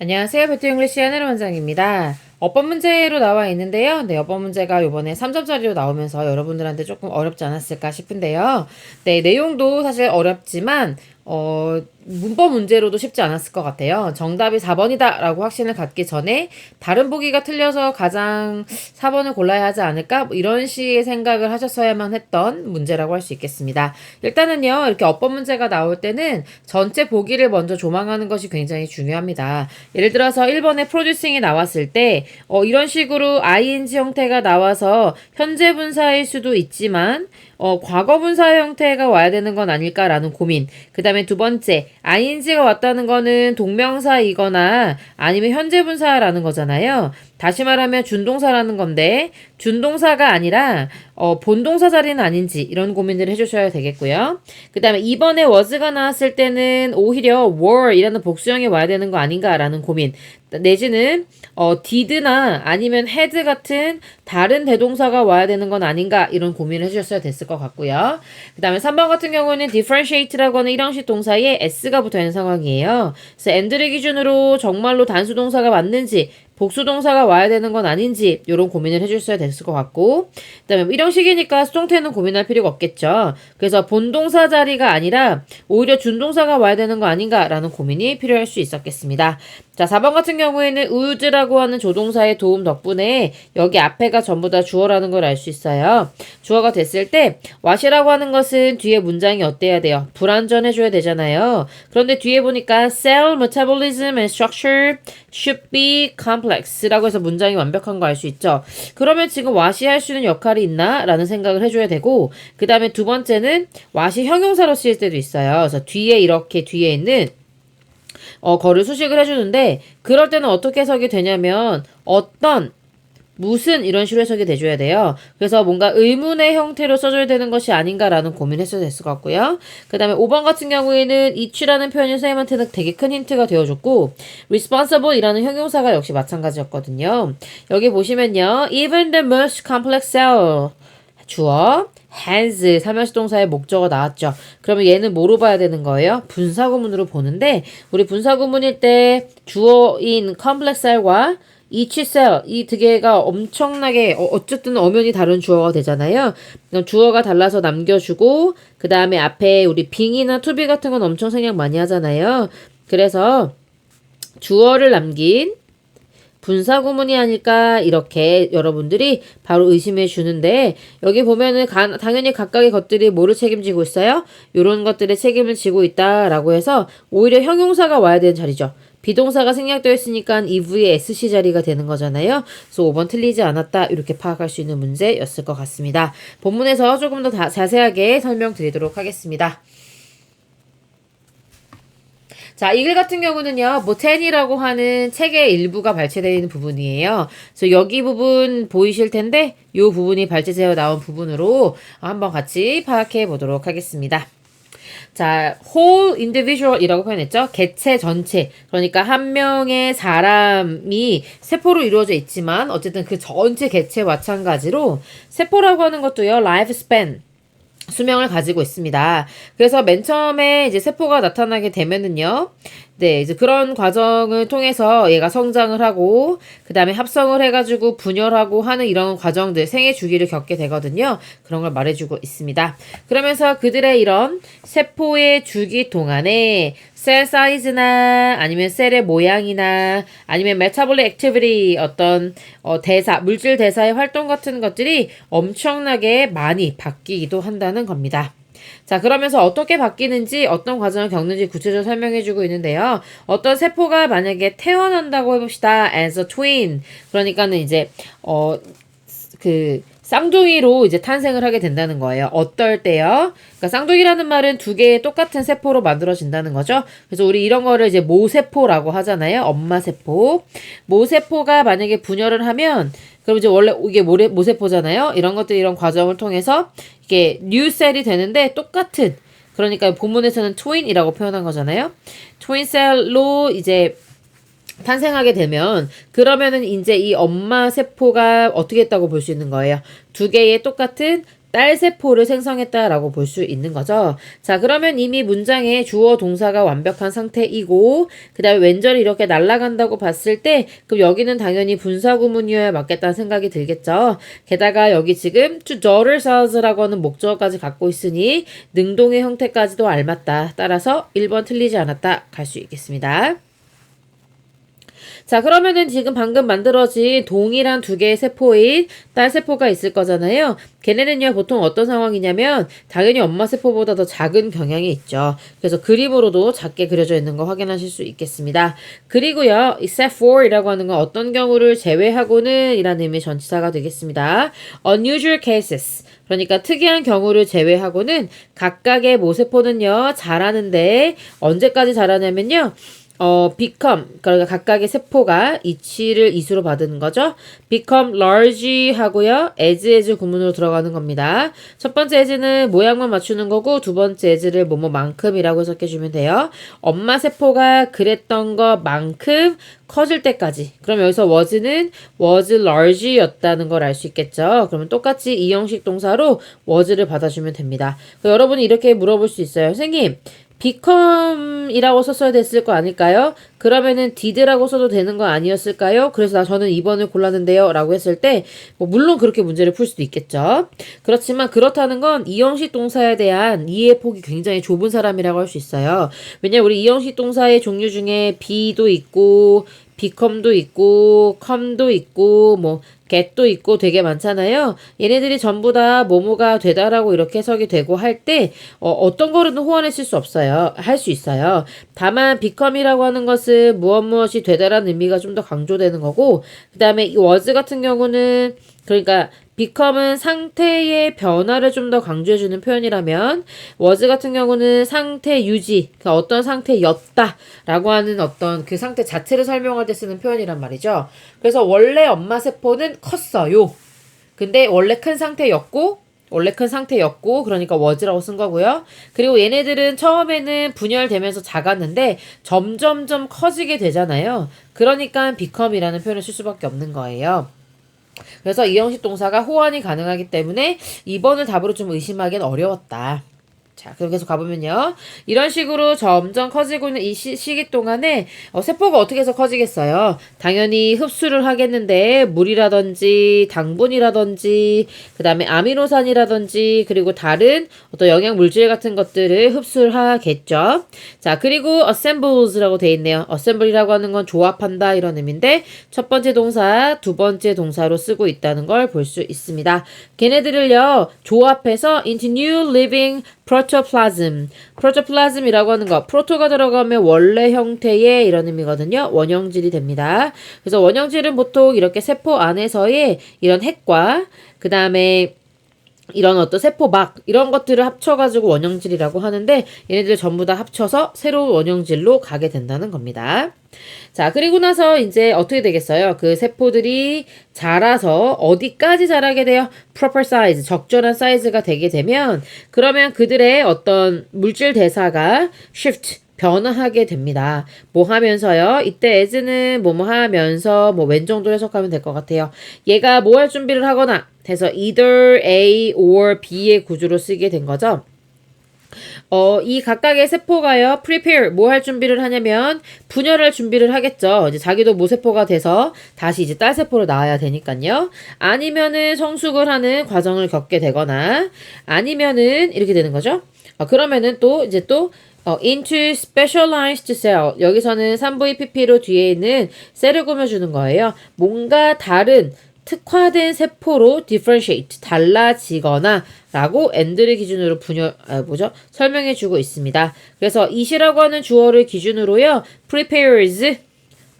안녕하세요. 배트 잉글리시 하늘 원장입니다. 어법 문제로 나와 있는데요. 네, 어법 문제가 이번에 3점짜리로 나오면서 여러분들한테 조금 어렵지 않았을까 싶은데요. 네, 내용도 사실 어렵지만 문법 문제로도 쉽지 않았을 것 같아요. 정답이 4번이다 라고 확신을 갖기 전에 다른 보기가 틀려서 가장 4번을 골라야 하지 않을까? 뭐 이런 식의 생각을 하셨어야만 했던 문제라고 할 수 있겠습니다. 일단은요, 이렇게 어법 문제가 나올 때는 전체 보기를 먼저 조망하는 것이 굉장히 중요합니다. 예를 들어서 1번에 producing이 나왔을 때 이런 식으로 ing 형태가 나와서 현재 분사일 수도 있지만 과거 분사 형태가 와야 되는 건 아닐까라는 고민. 그 다음에 두 번째, ing가 왔다는 거는 동명사이거나 아니면 현재 분사라는 거잖아요. 다시 말하면 준동사라는 건데 준동사가 아니라 본동사 자리는 아닌지 이런 고민들을 해주셔야 되겠고요. 그 다음에 이번에 was가 나왔을 때는 오히려 were이라는 복수형이 와야 되는 거 아닌가라는 고민. 내지는 did나 아니면 had 같은 다른 대동사가 와야 되는 건 아닌가 이런 고민을 해주셨어야 됐을 것 같고요. 그 다음에 3번 같은 경우는 differentiate라고 하는 일형식 동사에 s가 붙어있는 상황이에요. 그래서 and를 기준으로 정말로 단수 동사가 맞는지 복수 동사가 와야 되는 건 아닌지 이런 고민을 해주셔야 됐을 것 같고, 그 다음에 일형식이니까 수동태는 고민할 필요가 없겠죠. 그래서 본동사 자리가 아니라 오히려 준동사가 와야 되는 거 아닌가라는 고민이 필요할 수 있었겠습니다. 자, 4번 같은 경우에는 would라고 하는 조동사의 도움 덕분에 여기 앞에가 전부 다 주어라는 걸 알 수 있어요. 주어가 됐을 때 what이라고 하는 것은 뒤에 문장이 어때야 돼요? 불완전해줘야 되잖아요. 그런데 뒤에 보니까 cell metabolism and structure should be complex라고 해서 문장이 완벽한 거 알 수 있죠. 그러면 지금 what이 할 수 있는 역할이 있나? 라는 생각을 해줘야 되고, 그 다음에 두 번째는 what이 형용사로 쓰일 때도 있어요. 그래서 뒤에 이렇게 뒤에 있는 거를 수식을 해주는데, 그럴 때는 어떻게 해석이 되냐면 어떤 무슨 이런 식으로 해석이 돼줘야 돼요. 그래서 뭔가 의문의 형태로 써줘야 되는 것이 아닌가라는 고민했어야 됐을 것 같고요. 그 다음에 5번 같은 경우에는 each라는 표현이 선생님한테는 되게 큰 힌트가 되어줬고, responsible이라는 형용사가 역시 마찬가지였거든요. 여기 보시면요, even the most complex cell 주어 has 삼형식 동사의 목적어 나왔죠. 그러면 얘는 뭐로 봐야 되는 거예요? 분사구문으로 보는데, 우리 분사구문일 때 주어인 complex cell과 each cell 이 두 개가 엄청나게 어쨌든 엄연히 다른 주어가 되잖아요. 주어가 달라서 남겨주고, 그 다음에 앞에 우리 being이나 to be 같은 건 엄청 생략 많이 하잖아요. 그래서 주어를 남긴 분사구문이 아닐까 이렇게 여러분들이 바로 의심해 주는데, 여기 보면은 당연히 각각의 것들이 뭐를 책임지고 있어요? 요런 것들의 책임을 지고 있다라고 해서 오히려 형용사가 와야 되는 자리죠. 비동사가 생략되어 있으니까 EV의 SC 자리가 되는 거잖아요. 그래서 5번 틀리지 않았다 이렇게 파악할 수 있는 문제였을 것 같습니다. 본문에서 조금 더 자세하게 설명드리도록 하겠습니다. 자, 이 글 같은 경우는요, 모텐이라고 하는 책의 일부가 발췌되어 있는 부분이에요. 그래서 여기 부분 보이실 텐데, 이 부분이 발췌되어 나온 부분으로 한번 같이 파악해 보도록 하겠습니다. 자, whole individual이라고 표현했죠. 개체 전체. 그러니까 한 명의 사람이 세포로 이루어져 있지만 어쨌든 그 전체 개체 마찬가지로 세포라고 하는 것도요, life span. 수명을 가지고 있습니다. 그래서 맨 처음에 이제 세포가 나타나게 되면은요, 네, 이제 그런 과정을 통해서 얘가 성장을 하고, 그 다음에 합성을 해가지고 분열하고 하는 이런 과정들, 생애 주기를 겪게 되거든요. 그런 걸 말해주고 있습니다. 그러면서 그들의 이런 세포의 주기 동안에 셀 사이즈나 아니면 셀의 모양이나 아니면 메타볼릭 액티비티 어떤 대사, 물질 대사의 활동 같은 것들이 엄청나게 많이 바뀌기도 한다는 겁니다. 자, 그러면서 어떻게 바뀌는지 어떤 과정을 겪는지 구체적으로 설명해주고 있는데요. 어떤 세포가 만약에 태어난다고 해봅시다. as a twin. 그러니까는 이제 쌍둥이로 이제 탄생을 하게 된다는 거예요. 어떨 때요? 그러니까 쌍둥이라는 말은 두 개의 똑같은 세포로 만들어진다는 거죠. 그래서 우리 이런 거를 이제 모세포라고 하잖아요. 엄마 세포. 모세포가 만약에 분열을 하면, 그럼 이제 원래 이게 모세포잖아요. 이런 것들 이런 과정을 통해서 이게 뉴셀이 되는데 똑같은, 그러니까 본문에서는 트윈이라고 표현한 거잖아요. 트윈셀로 이제 탄생하게 되면, 그러면은 이제 이 엄마 세포가 어떻게 했다고 볼 수 있는 거예요? 두 개의 똑같은 딸세포를 생성했다라고 볼 수 있는 거죠. 자, 그러면 이미 문장에 주어 동사가 완벽한 상태이고 그 다음에 왼절이 이렇게 날아간다고 봤을 때 그럼 여기는 당연히 분사구문이어야 맞겠다는 생각이 들겠죠. 게다가 여기 지금 to daughter's라고 하는 목적어까지 갖고 있으니 능동의 형태까지도 알맞다. 따라서 1번 틀리지 않았다. 갈 수 있겠습니다. 자, 그러면은 지금 방금 만들어진 동일한 두 개의 세포인 딸 세포가 있을 거잖아요. 걔네는요, 보통 어떤 상황이냐면 당연히 엄마 세포보다 더 작은 경향이 있죠. 그래서 그림으로도 작게 그려져 있는 거 확인하실 수 있겠습니다. 그리고요, except for 이라고 하는 건 어떤 경우를 제외하고는 이라는 의미의 전치사가 되겠습니다. unusual cases. 그러니까 특이한 경우를 제외하고는 각각의 모세포는요, 자라는데 언제까지 자라냐면요. become, 그러니까 각각의 세포가 이치를 이수로 받은 거죠. become large 하고요. as 구문으로 들어가는 겁니다. 첫 번째 as는 모양만 맞추는 거고 두 번째 as를 뭐뭐만큼이라고 해석해주면 돼요. 엄마 세포가 그랬던 것만큼 커질 때까지. 그럼 여기서 was는 was large였다는 걸 알 수 있겠죠. 그러면 똑같이 이 형식 동사로 was를 받아주면 됩니다. 여러분이 이렇게 물어볼 수 있어요. 선생님, become이라고 썼어야 됐을 거 아닐까요? 그러면은 did라고 써도 되는 거 아니었을까요? 그래서 저는 2번을 골랐는데요 라고 했을 때 물론 그렇게 문제를 풀 수도 있겠죠. 그렇지만 그렇다는 건 이형식 동사에 대한 이해 폭이 굉장히 좁은 사람이라고 할 수 있어요. 왜냐면 우리 이형식 동사의 종류 중에 be도 있고 become도 있고 come도 있고 뭐 get도 있고 되게 많잖아요. 얘네들이 전부 다 뭐뭐가 되다라고 이렇게 해석이 되고 할 때 어떤 거로는 호환했을 수 없어요. 할 수 있어요. 다만 become이라고 하는 것은 무엇이 되다라는 의미가 좀 더 강조되는 거고 그 다음에 이 was 같은 경우는 그러니까 become은 상태의 변화를 좀 더 강조해주는 표현이라면 was 같은 경우는 상태 유지, 그러니까 어떤 상태였다라고 하는 어떤 그 상태 자체를 설명할 때 쓰는 표현이란 말이죠. 그래서 원래 엄마 세포는 컸어요. 근데 원래 큰 상태였고 그러니까 was라고 쓴 거고요. 그리고 얘네들은 처음에는 분열되면서 작았는데 점점점 커지게 되잖아요. 그러니까 become이라는 표현을 쓸 수밖에 없는 거예요. 그래서 이 형식 동사가 호환이 가능하기 때문에 2번을 답으로 좀 의심하기는 어려웠다. 자, 그럼 계속 가보면요. 이런 식으로 점점 커지고 있는 이 시기 동안에 세포가 어떻게 해서 커지겠어요? 당연히 흡수를 하겠는데 물이라든지 당분이라든지 그 다음에 아미노산이라든지 그리고 다른 어떤 영양 물질 같은 것들을 흡수를 하겠죠. 자, 그리고 assembles라고 돼 있네요. assembly라고 하는 건 조합한다 이런 의미인데 첫 번째 동사, 두 번째 동사로 쓰고 있다는 걸 볼 수 있습니다. 걔네들을요 조합해서 into new living 프로토플라즘이라고 하는 거. 프로토가 들어가면 원래 형태의 이런 의미거든요. 원형질이 됩니다. 그래서 원형질은 보통 이렇게 세포 안에서의 이런 핵과 그 다음에 이런 어떤 세포막 이런 것들을 합쳐가지고 원형질이라고 하는데 얘네들 전부 다 합쳐서 새로운 원형질로 가게 된다는 겁니다. 자, 그리고 나서 이제 어떻게 되겠어요? 그 세포들이 자라서 어디까지 자라게 돼요? proper size, 적절한 사이즈가 되게 되면 그러면 그들의 어떤 물질 대사가 shift, 변화하게 됩니다. 뭐 하면서요? 이때 as는 뭐뭐 하면서 뭐 웬 정도 해석하면 될 것 같아요. 얘가 뭐 할 준비를 하거나 해서 either A or B의 구조로 쓰게 된 거죠. 이 각각의 세포가요, prepare, 뭐 할 준비를 하냐면, 분열할 준비를 하겠죠. 이제 자기도 모세포가 돼서 다시 이제 딸세포로 나와야 되니까요. 아니면은 성숙을 하는 과정을 겪게 되거나, 아니면은 이렇게 되는 거죠. 그러면은 또, 이제 또, into specialized cell. 여기서는 3VPP로 뒤에 있는 셀을 꾸며주는 거예요. 뭔가 다른, 특화된 세포로 differentiate, 달라지거나 라고 and를 기준으로 설명해주고 있습니다. 그래서 it이라고 하는 주어를 기준으로요. prepares,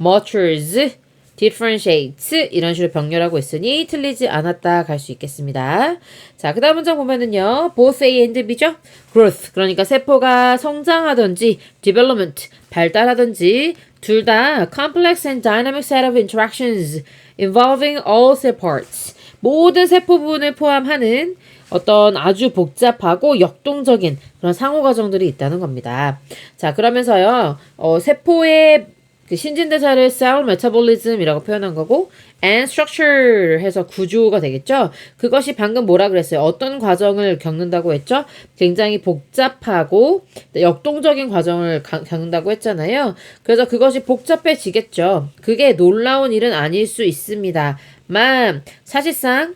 matures, differentiates 이런 식으로 병렬하고 있으니 틀리지 않았다 갈 수 있겠습니다. 자, 그 다음 문장 보면은요. both A and B죠? growth, 그러니까 세포가 성장하든지 development, 발달하든지 둘 다 complex and dynamic set of interactions involving all cell parts. 모든 세포 부분을 포함하는 어떤 아주 복잡하고 역동적인 그런 상호 과정들이 있다는 겁니다. 자, 그러면서요. 세포의 그 신진대사를 cell metabolism이라고 표현한 거고 and structure 해서 구조가 되겠죠. 그것이 방금 뭐라 그랬어요? 어떤 과정을 겪는다고 했죠? 굉장히 복잡하고 역동적인 과정을 겪는다고 했잖아요. 그래서 그것이 복잡해지겠죠. 그게 놀라운 일은 아닐 수 있습니다만 사실상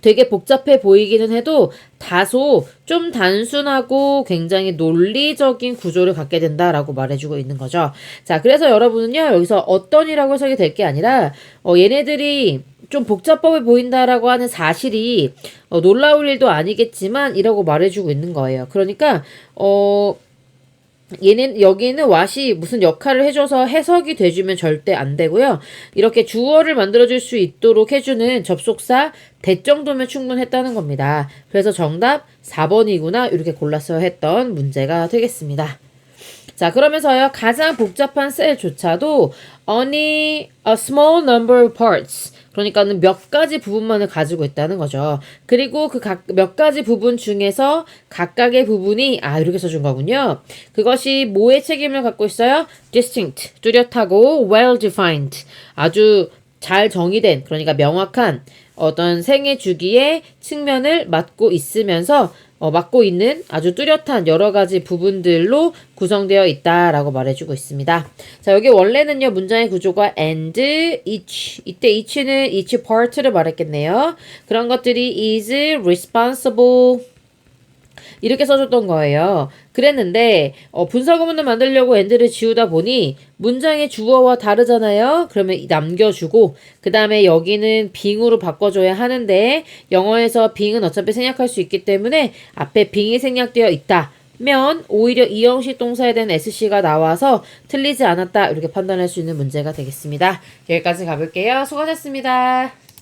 되게 복잡해 보이기는 해도 다소 좀 단순하고 굉장히 논리적인 구조를 갖게 된다라고 말해주고 있는 거죠. 자, 그래서 여러분은요, 여기서 어떤이라고 해석이 될 게 아니라, 얘네들이 좀 복잡해 보인다라고 하는 사실이, 놀라울 일도 아니겠지만, 이라고 말해주고 있는 거예요. 그러니까, 여기는 what이 무슨 역할을 해줘서 해석이 돼주면 절대 안 되고요. 이렇게 주어를 만들어줄 수 있도록 해주는 접속사 that 정도면 충분했다는 겁니다. 그래서 정답 4번이구나 이렇게 골랐어야 했던 문제가 되겠습니다. 자, 그러면서요. 가장 복잡한 셀조차도 only a small number of parts. 그러니까는 몇 가지 부분만을 가지고 있다는 거죠. 그리고 그 몇 가지 부분 중에서 각각의 부분이 이렇게 써준 거군요. 그것이 뭐의 책임을 갖고 있어요? distinct, 뚜렷하고 well defined. 아주 잘 정의된, 그러니까 명확한 어떤 생애 주기의 측면을 맡고 있으면서 맡고 있는 아주 뚜렷한 여러 가지 부분들로 구성되어 있다라고 말해주고 있습니다. 자, 여기 원래는요, 문장의 구조가 and, each. 이때 each는 each part를 말했겠네요. 그런 것들이 is responsible. 이렇게 써줬던 거예요. 그랬는데 분사구문을 만들려고 and를 지우다 보니 문장의 주어와 다르잖아요. 그러면 남겨주고 그 다음에 여기는 being으로 바꿔줘야 하는데 영어에서 being은 어차피 생략할 수 있기 때문에 앞에 being이 생략되어 있다. 면 오히려 이 형식 동사에 대한 SC가 나와서 틀리지 않았다. 이렇게 판단할 수 있는 문제가 되겠습니다. 여기까지 가볼게요. 수고하셨습니다.